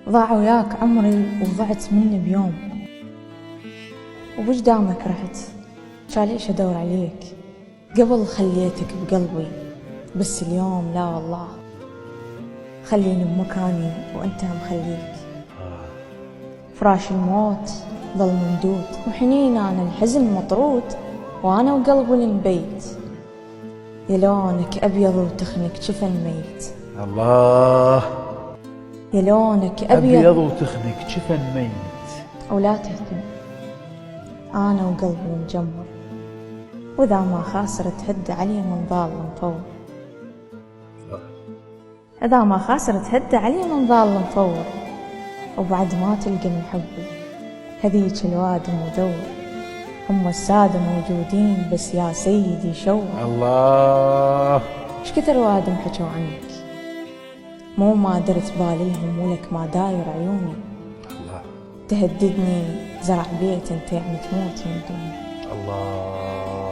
ضاع وياك عمري وضعت مني بيوم، وبجدامك رحت كان ليش أدور عليك. قبل خليتك بقلبي بس اليوم لا والله، خليني بمكاني وانت مخليك. فراش الموت ظل ممدود وحنين أنا الحزن مطرود، وأنا وقلبي للبيت يا لونك أبيض وتخنك جفن ميت. الله، يا لونك أبيض وتخنك جفن ميت. ولا تهتم أنا وقلبي مجمر، وإذا ما خاسر تهد علي من ظال مفور. إذا ما خاسر تهد علي من ظال مفور، وبعد ما تلقى من حبي هذيك الوادم ودور. هم السادة موجودين بس يا سيدي شور. الله، ايش كثر وادم حكوا عنك، مو ما درت بالي لهم ولك ما داير عيوني. الله، تهددني زرع بيت انت يعني تموت من دوني. الله.